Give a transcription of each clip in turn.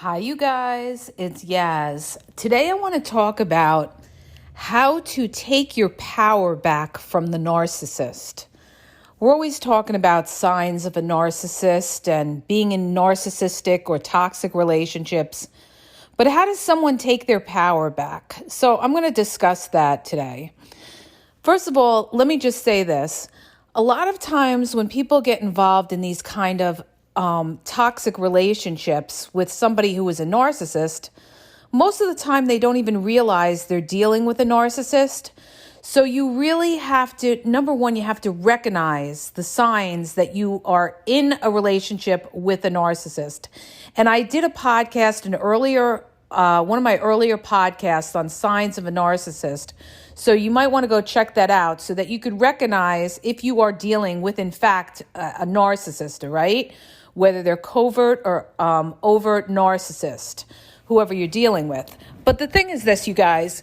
Hi, you guys. It's Yaz. Today I want to talk about how to take your power back from the narcissist. We're always talking about signs of a narcissist and being in narcissistic or toxic relationships. But how does someone take their power back? So I'm going to discuss that today. First of all, let me just say this. A lot of times when people get involved in these kind of toxic relationships with somebody who is a narcissist, most of the time they don't even realize they're dealing with a narcissist. So you really have to, number one, you have to recognize the signs that you are in a relationship with a narcissist. And I did a podcast, one of my earlier podcasts on signs of a narcissist. So you might want to go check that out so that you could recognize if you are dealing with, in fact, a narcissist, right? Whether they're covert or overt narcissist, whoever you're dealing with. But the thing is this, you guys,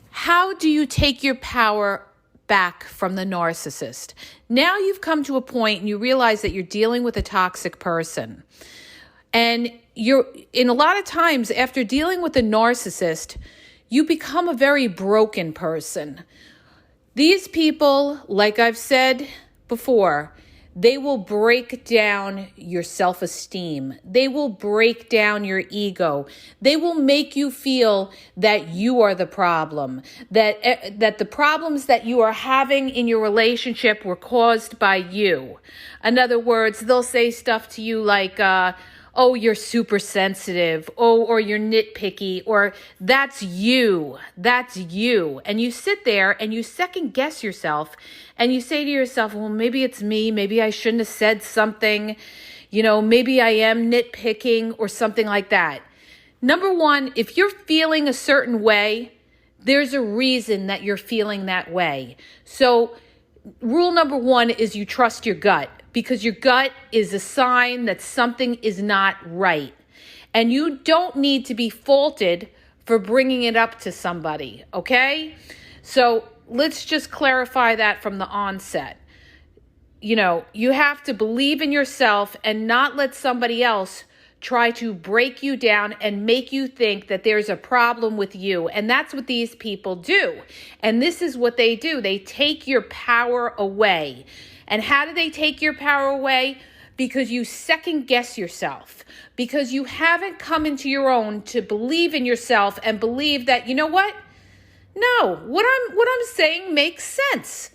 how do you take your power back from the narcissist? Now you've come to a point and you realize that you're dealing with a toxic person. And in a lot of times after dealing with a narcissist, you become a very broken person. These people, like I've said before, they will break down your self-esteem. They will break down your ego. They will make you feel that you are the problem, that the problems that you are having in your relationship were caused by you. In other words, they'll say stuff to you like, oh, you're super sensitive, or you're nitpicky, or that's you. And you sit there and you second guess yourself and you say to yourself, well, maybe it's me. Maybe I shouldn't have said something. Maybe I am nitpicking or something like that. Number one, if you're feeling a certain way, there's a reason that you're feeling that way. So rule number one is you trust your gut, because your gut is a sign that something is not right. And you don't need to be faulted for bringing it up to somebody, okay? So let's just clarify that from the onset. You have to believe in yourself and not let somebody else try to break you down and make you think that there's a problem with you. And that's what these people do. And this is what they do. They take your power away. And how do they take your power away? Because you second guess yourself. Because you haven't come into your own to believe in yourself and believe that, you know what? No, what I'm saying makes sense.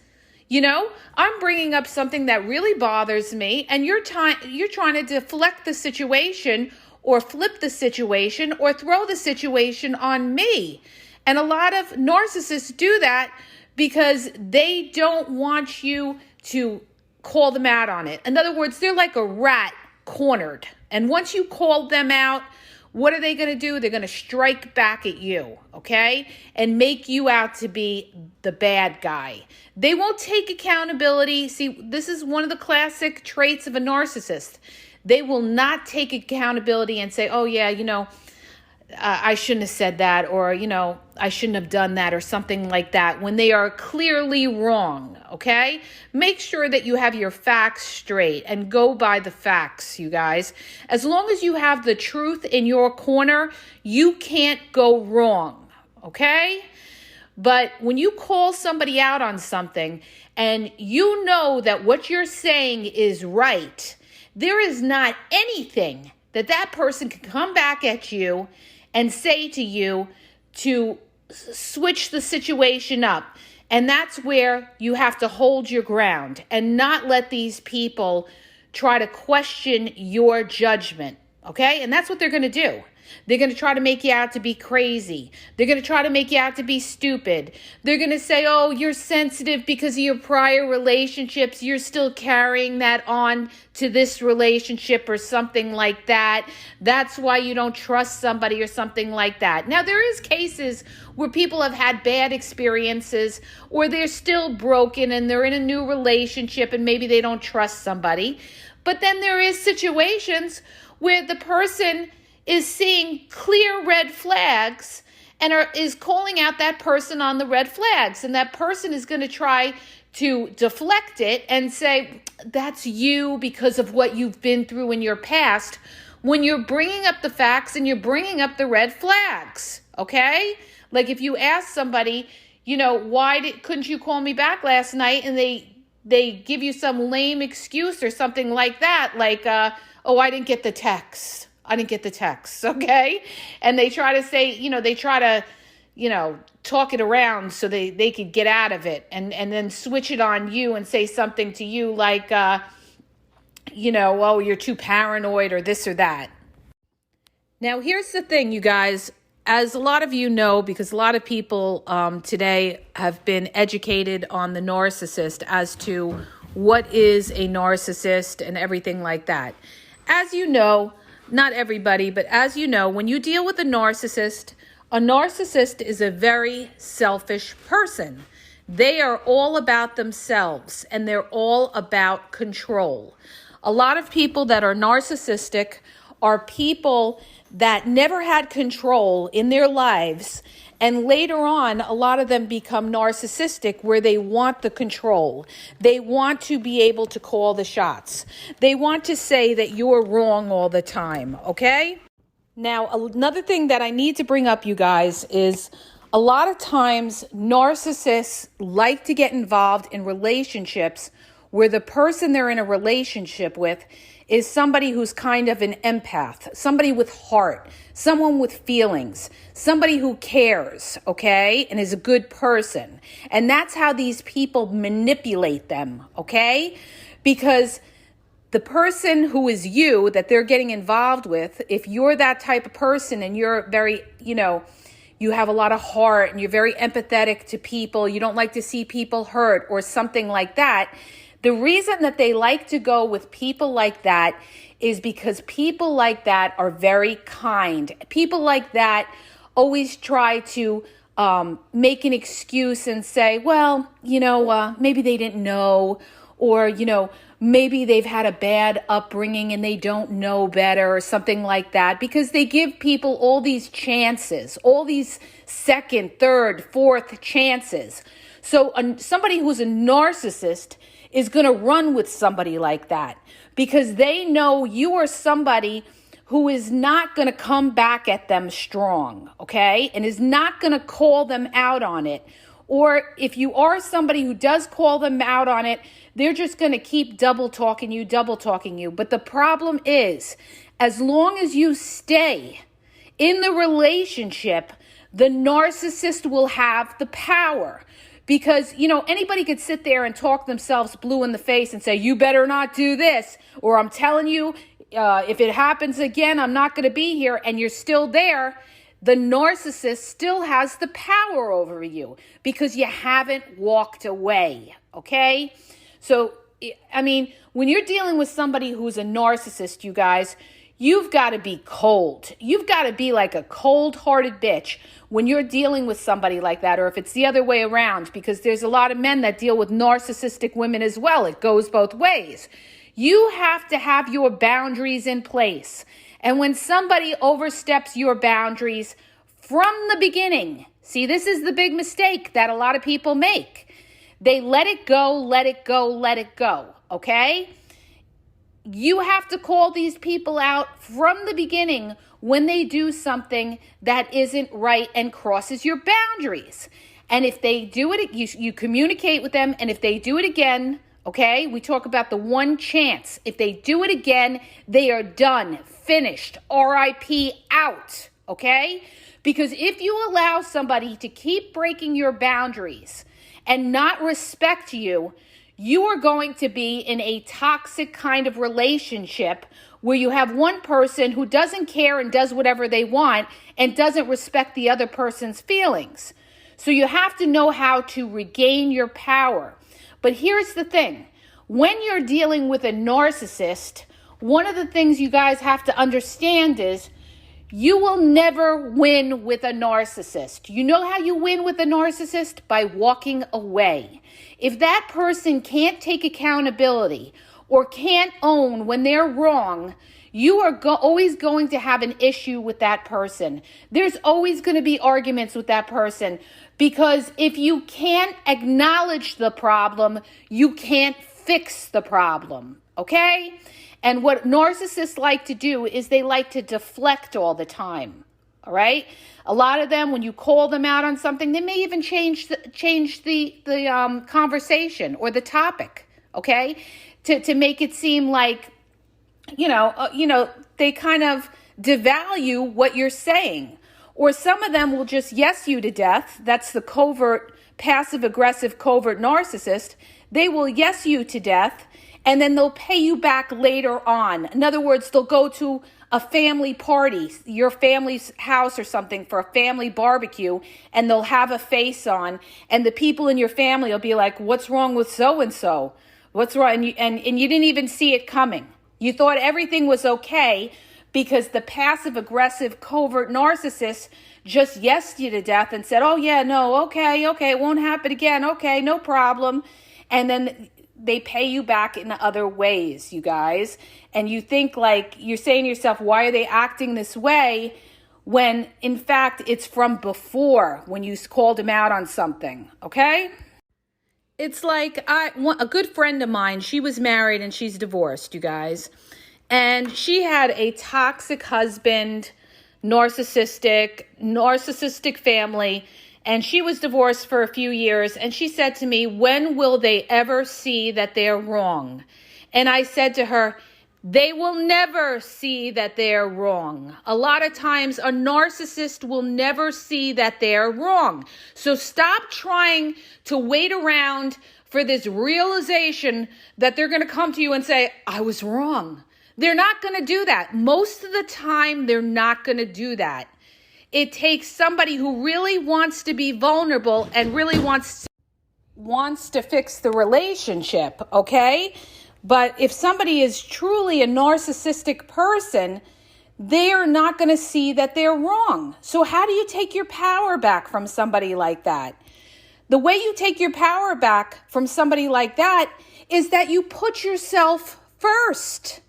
I'm bringing up something that really bothers me, and you're trying to deflect the situation or flip the situation or throw the situation on me. And a lot of narcissists do that because they don't want you to call them out on it. In other words, they're like a rat cornered. And once you call them out, what are they going to do? They're going to strike back at you, okay? And make you out to be the bad guy. They won't take accountability. See, this is one of the classic traits of a narcissist. They will not take accountability and say, oh yeah, I shouldn't have said that, or, I shouldn't have done that, or something like that, when they are clearly wrong, okay? Make sure that you have your facts straight and go by the facts, you guys. As long as you have the truth in your corner, you can't go wrong, okay? But when you call somebody out on something and you know that what you're saying is right, there is not anything that person can come back at you and say to you to switch the situation up. And that's where you have to hold your ground and not let these people try to question your judgment, okay? And that's what they're going to do. They're going to try to make you out to be crazy. They're going to try to make you out to be stupid. They're going to say, oh, you're sensitive because of your prior relationships. You're still carrying that on to this relationship or something like that. That's why you don't trust somebody or something like that. Now, there is cases where people have had bad experiences or they're still broken and they're in a new relationship and maybe they don't trust somebody. But then there is situations where the person is seeing clear red flags and is calling out that person on the red flags. And that person is going to try to deflect it and say, that's you because of what you've been through in your past, when you're bringing up the facts and you're bringing up the red flags, okay? Like if you ask somebody, why couldn't you call me back last night? And they give you some lame excuse or something like that, like, oh, I didn't get the text. Okay? And they try to say, talk it around so they could get out of it and then switch it on you and say something to you like, oh, you're too paranoid or this or that. Now, here's the thing, you guys. As a lot of you know, because a lot of people today have been educated on the narcissist as to what is a narcissist and everything like that. As you know, not everybody, but as you know, when you deal with a narcissist is a very selfish person. They are all about themselves and they're all about control. A lot of people that are narcissistic are people that never had control in their lives, and later on, a lot of them become narcissistic where they want the control. They want to be able to call the shots. They want to say that you're wrong all the time, okay? Now, another thing that I need to bring up, you guys, is a lot of times narcissists like to get involved in relationships where the person they're in a relationship with is somebody who's kind of an empath, somebody with heart, someone with feelings, somebody who cares, okay, and is a good person. And that's how these people manipulate them, okay? Because the person who is you that they're getting involved with, if you're that type of person and you're very, you have a lot of heart and you're very empathetic to people, you don't like to see people hurt or something like that, the reason that they like to go with people like that is because people like that are very kind. People like that always try to make an excuse and say, well, maybe they didn't know, or, maybe they've had a bad upbringing and they don't know better or something like that, because they give people all these chances, all these second, third, fourth chances. So somebody who's a narcissist is going to run with somebody like that because they know you are somebody who is not going to come back at them strong, okay? And is not going to call them out on it. Or if you are somebody who does call them out on it, they're just going to keep double talking you. But the problem is, as long as you stay in the relationship, the narcissist will have the power. Because, anybody could sit there and talk themselves blue in the face and say, you better not do this. Or I'm telling you, if it happens again, I'm not going to be here. And you're still there. The narcissist still has the power over you because you haven't walked away. Okay? So, when you're dealing with somebody who's a narcissist, you guys, you've got to be cold. You've got to be like a cold-hearted bitch when you're dealing with somebody like that, or if it's the other way around, because there's a lot of men that deal with narcissistic women as well. It goes both ways. You have to have your boundaries in place. And when somebody oversteps your boundaries from the beginning, see, this is the big mistake that a lot of people make. They let it go, okay? You have to call these people out from the beginning when they do something that isn't right and crosses your boundaries. And if they do it, you communicate with them. And if they do it again, okay, we talk about the one chance. If they do it again, they are done, finished, RIP, out, okay? Because if you allow somebody to keep breaking your boundaries and not respect you, you are going to be in a toxic kind of relationship where you have one person who doesn't care and does whatever they want and doesn't respect the other person's feelings. So you have to know how to regain your power. But here's the thing. When you're dealing with a narcissist, one of the things you guys have to understand is you will never win with a narcissist. You know how you win with a narcissist? By walking away. If that person can't take accountability or can't own when they're wrong, you are always going to have an issue with that person. There's always going to be arguments with that person because if you can't acknowledge the problem, you can't fix the problem, okay? And what narcissists like to do is they like to deflect all the time. All right. A lot of them, when you call them out on something, they may even change the conversation or the topic. Okay, to make it seem like, they kind of devalue what you're saying. Or some of them will just yes you to death. That's the covert, passive-aggressive covert narcissist. They will yes you to death, and then they'll pay you back later on. In other words, they'll go to a family party, your family's house or something, for a family barbecue, and they'll have a face on, and the people in your family will be like, what's wrong with so-and-so? What's wrong? And you didn't even see it coming. You thought everything was okay because the passive-aggressive covert narcissist just yesed you to death and said, oh yeah, no, okay, it won't happen again, okay, no problem. And then they pay you back in other ways, you guys. And you think, like, you're saying to yourself, why are they acting this way? When in fact, it's from before, when you called them out on something, okay? It's like a good friend of mine, she was married and she's divorced, you guys. And she had a toxic husband, narcissistic family. And she was divorced for a few years. And she said to me, when will they ever see that they're wrong? And I said to her, they will never see that they're wrong. A lot of times a narcissist will never see that they're wrong. So stop trying to wait around for this realization that they're going to come to you and say, I was wrong. They're not going to do that. Most of the time, they're not going to do that. It takes somebody who really wants to be vulnerable and really wants to fix the relationship, okay? But if somebody is truly a narcissistic person, they are not going to see that they're wrong. So how do you take your power back from somebody like that? The way you take your power back from somebody like that is that you put yourself first.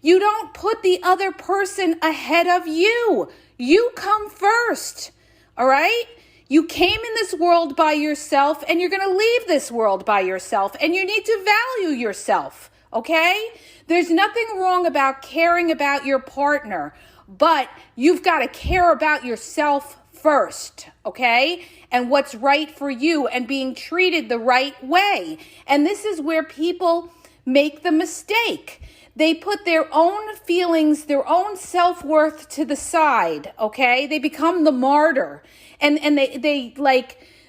You don't put the other person ahead of you. You come first, all right? You came in this world by yourself, and you're going to leave this world by yourself, and you need to value yourself, okay? There's nothing wrong about caring about your partner, but you've got to care about yourself first, okay? And what's right for you and being treated the right way. And this is where people make the mistake. They put their own feelings, their own self-worth to the side, okay? They become the martyr. And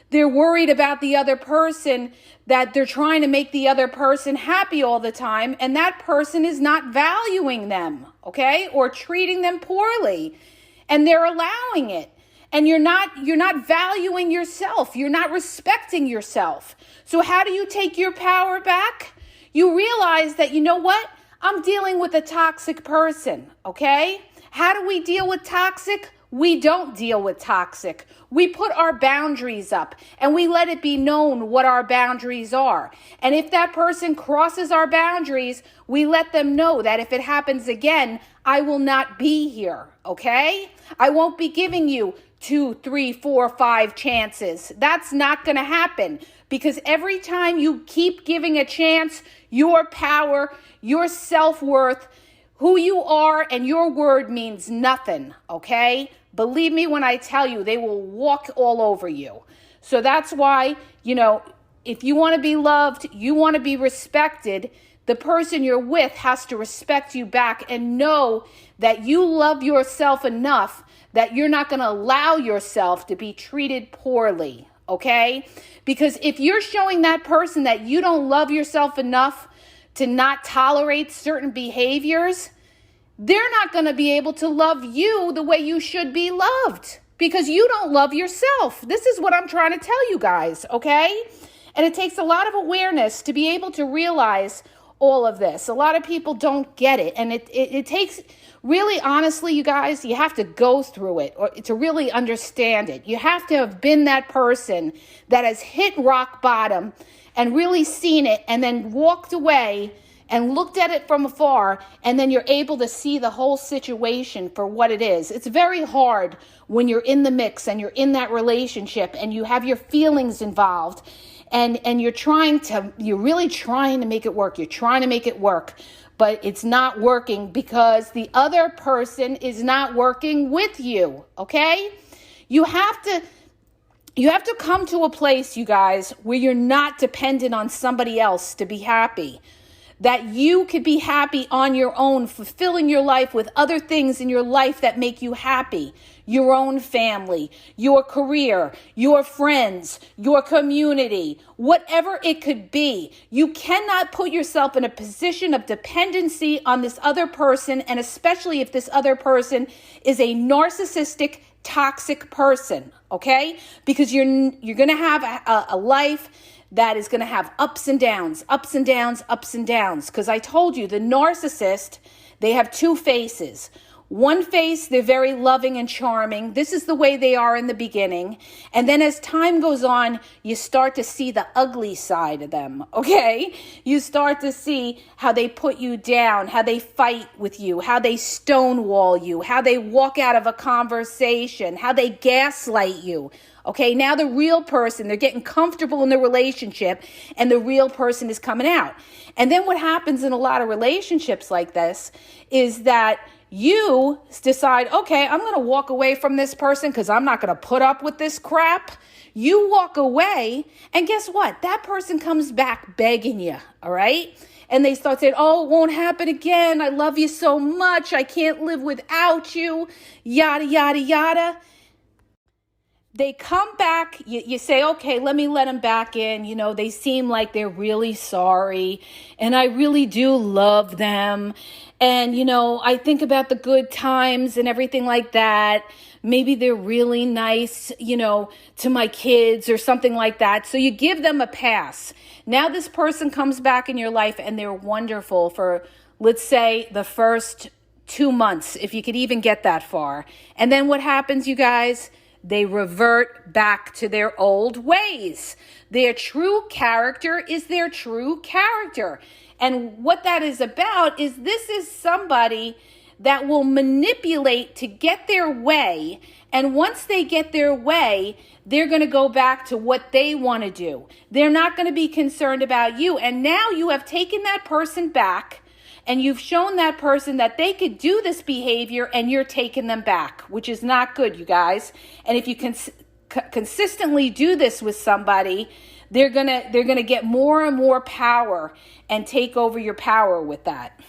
they're worried about the other person, that they're trying to make the other person happy all the time, and that person is not valuing them, okay? Or treating them poorly, and they're allowing it. And you're not valuing yourself. You're not respecting yourself. So how do you take your power back? You realize that, you know what? I'm dealing with a toxic person, okay? How do we deal with toxic? We don't deal with toxic. We put our boundaries up and we let it be known what our boundaries are. And if that person crosses our boundaries, we let them know that if it happens again, I will not be here, okay? I won't be giving you 2, 3, 4, 5 chances. That's not going to happen, because every time you keep giving a chance, your power, your self-worth, who you are, and your word means nothing, okay? Believe me when I tell you, they will walk all over you. So that's why, if you want to be loved, you want to be respected, the person you're with has to respect you back and know that you love yourself enough that you're not going to allow yourself to be treated poorly, okay? Because if you're showing that person that you don't love yourself enough to not tolerate certain behaviors, they're not going to be able to love you the way you should be loved, because you don't love yourself. This is what I'm trying to tell you guys, okay? And it takes a lot of awareness to be able to realize all of this. A lot of people don't get it. And it takes, really, honestly, you guys, you have to go through it or to really understand it. You have to have been that person that has hit rock bottom and really seen it and then walked away and looked at it from afar, and then you're able to see the whole situation for what it is. It's very hard when you're in the mix and you're in that relationship and you have your feelings involved and you're really trying to make it work. You're trying to make it work. but it's not working because the other person is not working with you, okay? You have to come to a place, you guys, where you're not dependent on somebody else to be happy. That you could be happy on your own, fulfilling your life with other things in your life that make you happy. Your own family, your career, your friends, your community, whatever it could be. You cannot put yourself in a position of dependency on this other person, and especially if this other person is a narcissistic, toxic person, okay? Because you're going to have a life that is going to have ups and downs, ups and downs, ups and downs. Because I told you, the narcissist, they have two faces. One face, they're very loving and charming. This is the way they are in the beginning. And then as time goes on, you start to see the ugly side of them, okay? You start to see how they put you down, how they fight with you, how they stonewall you, how they walk out of a conversation, how they gaslight you. Okay, now the real person, they're getting comfortable in the relationship and the real person is coming out. And then what happens in a lot of relationships like this is that you decide, okay, I'm going to walk away from this person because I'm not going to put up with this crap. You walk away, and guess what? That person comes back begging you, all right? And they start saying, oh, it won't happen again. I love you so much. I can't live without you, yada, yada, yada. They come back, you say, okay, let me let them back in. You know, they seem like they're really sorry, and I really do love them. And, you know, I think about the good times and everything like that. Maybe they're really nice, you know, to my kids or something like that. So you give them a pass. Now this person comes back in your life and they're wonderful for, let's say, the first 2 months, if you could even get that far. And then what happens, you guys? They revert back to their old ways. Their true character is their true character. And what that is about is this is somebody that will manipulate to get their way. And once they get their way, they're going to go back to what they want to do. They're not going to be concerned about you. And now you have taken that person back, and you've shown that person that they could do this behavior, and you're taking them back, which is not good, you guys. And if you consistently do this with somebody, they're gonna get more and more power and take over your power with that.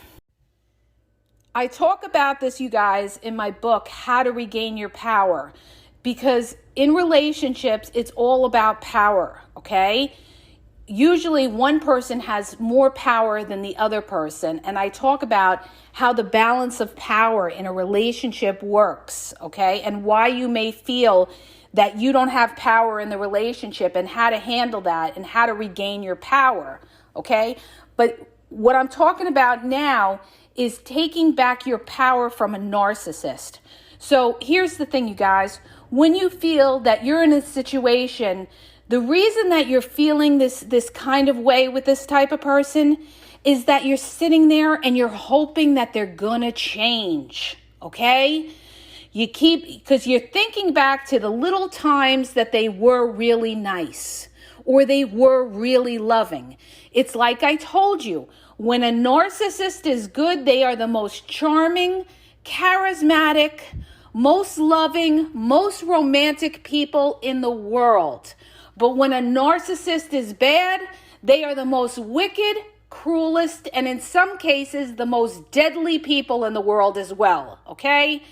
I talk about this, you guys, in my book, How to Regain Your Power, because in relationships, it's all about power, okay? Usually one person has more power than the other person. And I talk about how the balance of power in a relationship works, okay? And why you may feel that you don't have power in the relationship and how to handle that and how to regain your power, okay? But what I'm talking about now is taking back your power from a narcissist. So here's the thing, you guys. When you feel that you're in a situation, the reason that you're feeling this kind of way with this type of person is that you're sitting there and you're hoping that they're gonna change, okay? Because you're thinking back to the little times that they were really nice or they were really loving. It's like I told you, when a narcissist is good, they are the most charming, charismatic, most loving, most romantic people in the world. But when a narcissist is bad, they are the most wicked, cruelest, and in some cases, the most deadly people in the world as well, okay?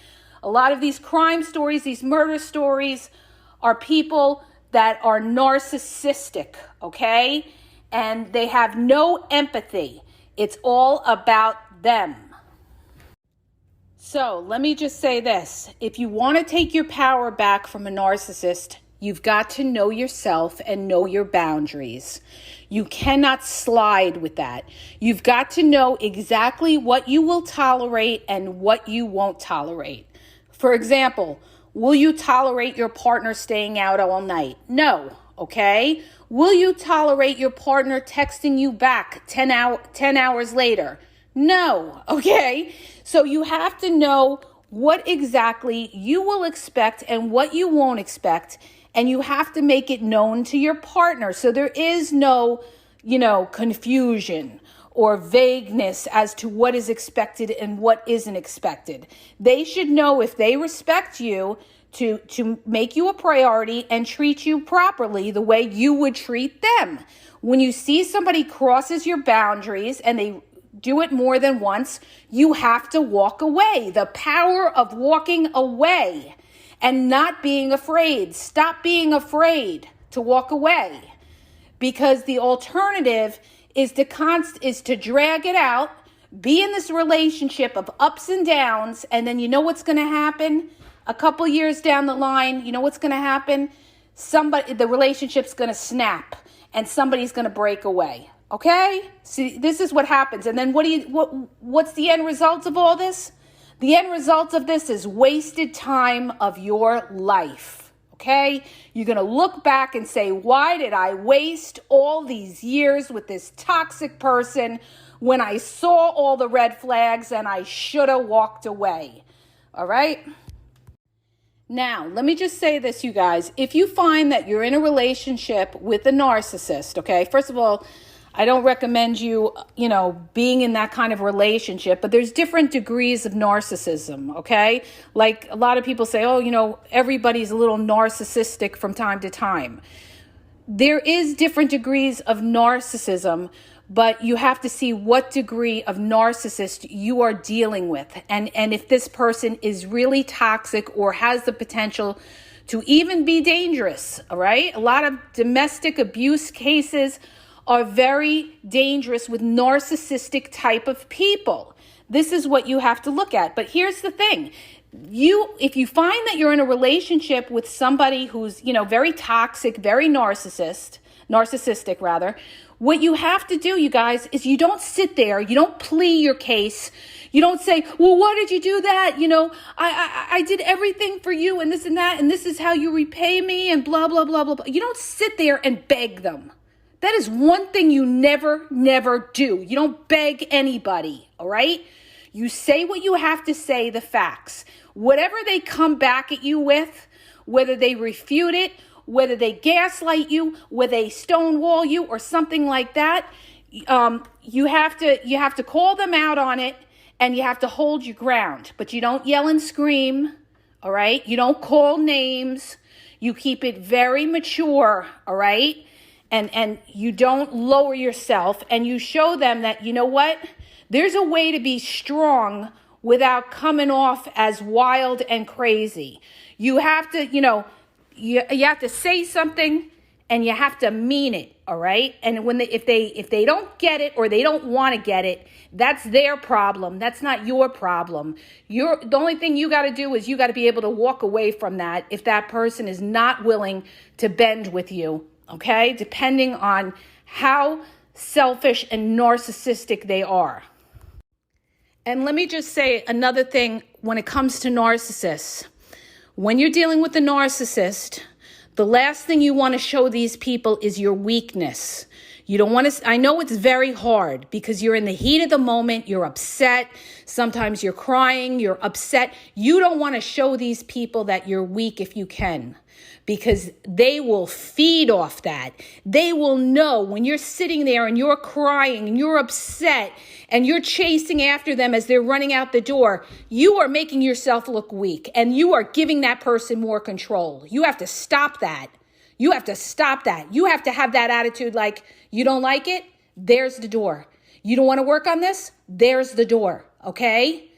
A lot of these crime stories, these murder stories, are people that are narcissistic, okay? And they have no empathy. It's all about them. So let me just say this. If you want to take your power back from a narcissist, you've got to know yourself and know your boundaries. You cannot slide with that. You've got to know exactly what you will tolerate and what you won't tolerate. For example, will you tolerate your partner staying out all night? No, okay? Will you tolerate your partner texting you back 10 hours later? No, okay? So you have to know what exactly you will expect and what you won't expect, and you have to make it known to your partner. So there is no, confusion or vagueness as to what is expected and what isn't expected. They should know if they respect you to make you a priority and treat you properly the way you would treat them. When you see somebody crosses your boundaries and they do it more than once, you have to walk away. The power of walking away and not being afraid. Stop being afraid to walk away, because the alternative is to drag it out, be in this relationship of ups and downs, and then you know what's going to happen? A couple years down the line, you know what's going to happen? The relationship's going to snap and somebody's going to break away. Okay? See, this is what happens. And then what's the end result of all this? The end result of this is wasted time of your life. Okay? You're going to look back and say, why did I waste all these years with this toxic person when I saw all the red flags and I should have walked away? All right? Now, let me just say this, you guys. If you find that you're in a relationship with a narcissist, okay, first of all, I don't recommend you, being in that kind of relationship, but there's different degrees of narcissism, okay? Like a lot of people say, everybody's a little narcissistic from time to time. There is different degrees of narcissism, but you have to see what degree of narcissist you are dealing with. And if this person is really toxic or has the potential to even be dangerous, all right? A lot of domestic abuse cases are very dangerous with narcissistic type of people. This is what you have to look at. But here's the thing. If you find that you're in a relationship with somebody who's, very toxic, very narcissistic rather, what you have to do, you guys, is you don't sit there, you don't plea your case. You don't say, well, why did you do that? I did everything for you and this and that, and this is how you repay me and blah, blah, blah, blah, blah. You don't sit there and beg them. That is one thing you never do. You don't beg anybody, all right? You say what you have to say, the facts. Whatever they come back at you with, whether they refute it, whether they gaslight you, whether they stonewall you or something like that, you have to call them out on it, and you have to hold your ground. But you don't yell and scream, all right? You don't call names. You keep it very mature, all right? And you don't lower yourself, and you show them that, you know what? There's a way to be strong without coming off as wild and crazy. You have to, you have to say something, and you have to mean it, all right? And if they don't get it or they don't want to get it, that's their problem. That's not your problem. The only thing you got to do is you got to be able to walk away from that if that person is not willing to bend with you. Okay, depending on how selfish and narcissistic they are. And let me just say another thing when it comes to narcissists. When you're dealing with a narcissist, the last thing you want to show these people is your weakness. You don't want to, I know it's very hard because you're in the heat of the moment, you're upset, sometimes you're crying, you're upset. You don't want to show these people that you're weak if you can, because they will feed off that. They will know when you're sitting there and you're crying and you're upset and you're chasing after them as they're running out the door, you are making yourself look weak and you are giving that person more control. You have to stop that. You have to stop that. You have to have that attitude like, you don't like it? There's the door. You don't want to work on this? There's the door, okay?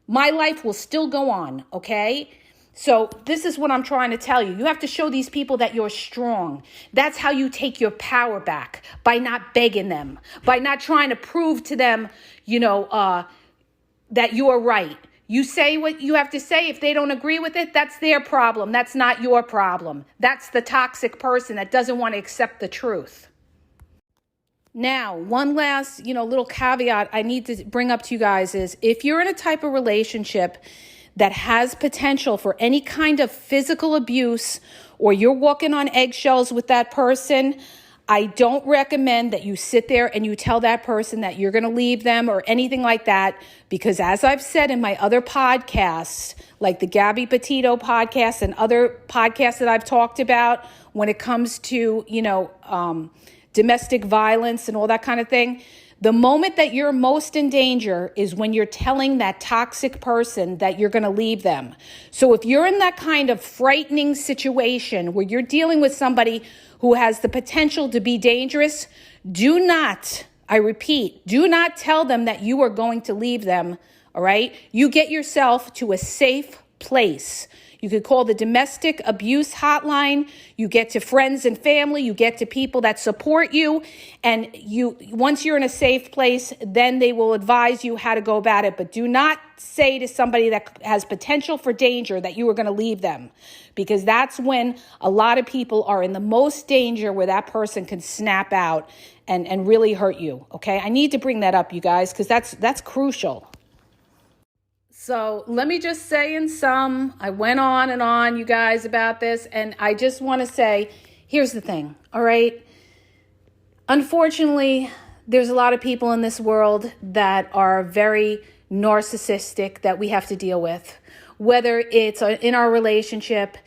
My life will still go on, okay? So this is what I'm trying to tell you. You have to show these people that you're strong. That's how you take your power back, by not begging them, by not trying to prove to them, that you are right. You say what you have to say. If they don't agree with it, that's their problem. That's not your problem. That's the toxic person that doesn't want to accept the truth. Now, one last, little caveat I need to bring up to you guys is if you're in a type of relationship that has potential for any kind of physical abuse, or you're walking on eggshells with that person, I don't recommend that you sit there and you tell that person that you're going to leave them or anything like that, because as I've said in my other podcasts, like the Gabby Petito podcast and other podcasts that I've talked about when it comes to, domestic violence and all that kind of thing, The moment that you're most in danger is when you're telling that toxic person that you're going to leave them. So if you're in that kind of frightening situation where you're dealing with somebody who has the potential to be dangerous, do not, I repeat, do not tell them that you are going to leave them, all right? You get yourself to a safe place. You could call the domestic abuse hotline. You get to friends and family. You get to people that support you. And once you're in a safe place, then they will advise you how to go about it. But do not say to somebody that has potential for danger that you are going to leave them, because that's when a lot of people are in the most danger, where that person can snap out and really hurt you. Okay, I need to bring that up, you guys, because that's crucial. So let me just say I went on and on, you guys, about this, and I just want to say, here's the thing, all right? Unfortunately, there's a lot of people in this world that are very narcissistic that we have to deal with, whether it's in our relationship,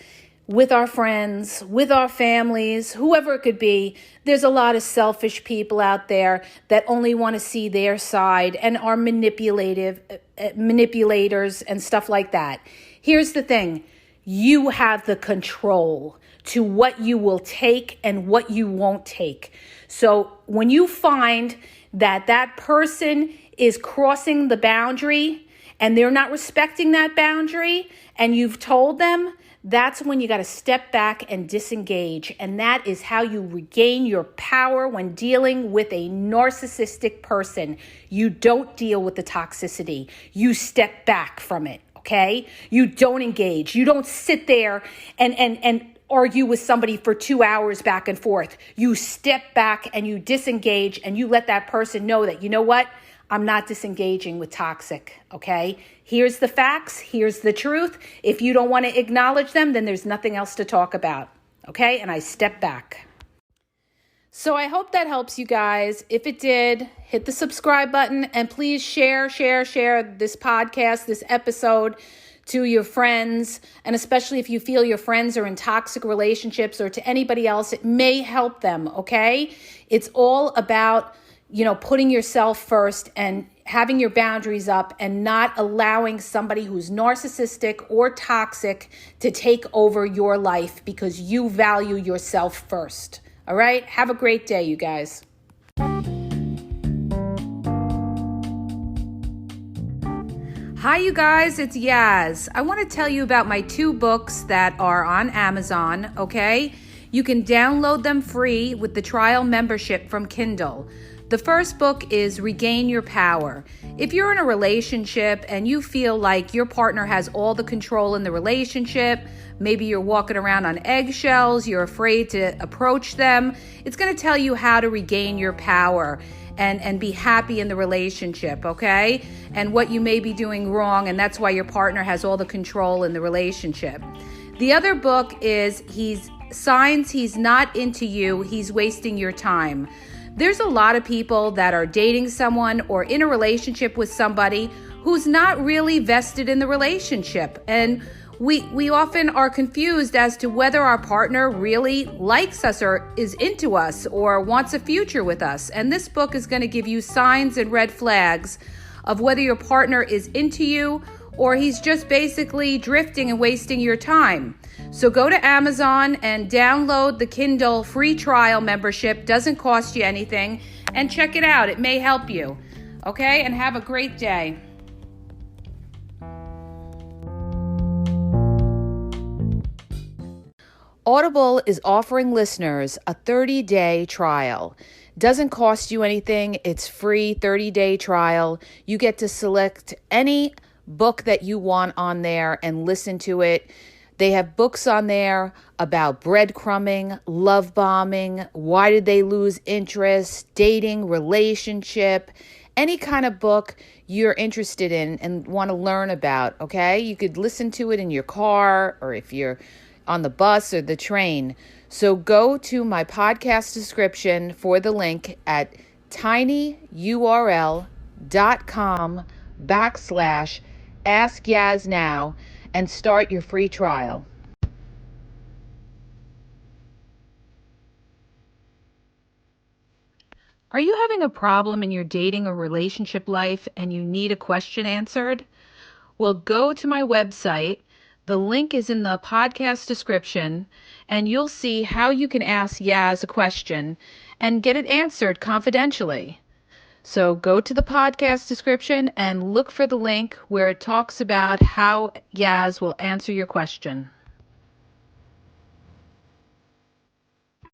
with our friends, with our families, whoever it could be. There's a lot of selfish people out there that only want to see their side and are manipulators and stuff like that. Here's the thing. You have the control to what you will take and what you won't take. So when you find that that person is crossing the boundary and they're not respecting that boundary, and you've told them, that's when you got to step back and disengage. And that is how you regain your power when dealing with a narcissistic person. You don't deal with the toxicity. You step back from it, okay? You don't engage. You don't sit there and argue with somebody for 2 hours back and forth. You step back and you disengage, and you let that person know that, you know what? I'm not disengaging with toxic, okay? Here's the facts. Here's the truth. If you don't want to acknowledge them, then there's nothing else to talk about, okay? And I step back. So I hope that helps you guys. If it did, hit the subscribe button, and please share this podcast, this episode, to your friends, and especially if you feel your friends are in toxic relationships, or to anybody else, it may help them, okay? It's all about putting yourself first and having your boundaries up, and not allowing somebody who's narcissistic or toxic to take over your life, because you value yourself first. All right? Have a great day, you guys. Hi, you guys. It's Yaz. I want to tell you about my 2 books that are on Amazon, okay? You can download them free with the trial membership from Kindle. The first book is Regain Your Power. If you're in a relationship and you feel like your partner has all the control in the relationship, maybe you're walking around on eggshells, you're afraid to approach them, it's going to tell you how to regain your power and be happy in the relationship, okay? And what you may be doing wrong, and that's why your partner has all the control in the relationship. The other book is Signs He's Not Into You, He's Wasting Your Time. There's a lot of people that are dating someone or in a relationship with somebody who's not really vested in the relationship. And we often are confused as to whether our partner really likes us or is into us or wants a future with us. And this book is going to give you signs and red flags of whether your partner is into you or he's just basically drifting and wasting your time. So go to Amazon and download the Kindle free trial membership. Doesn't cost you anything. And check it out. It may help you. Okay? And have a great day. Audible is offering listeners a 30-day trial. Doesn't cost you anything. It's free 30-day trial. You get to select any book that you want on there and listen to it. They have books on there about breadcrumbing, love bombing, why did they lose interest, dating, relationship, any kind of book you're interested in and want to learn about, okay? You could listen to it in your car or if you're on the bus or the train. So go to my podcast description for the link at tinyurl.com/AskYazNow and start your free trial. Are you having a problem in your dating or relationship life and you need a question answered? Well, go to my website. The link is in the podcast description, and you'll see how you can ask Yaz a question and get it answered confidentially. So go to the podcast description and look for the link where it talks about how Yaz will answer your question.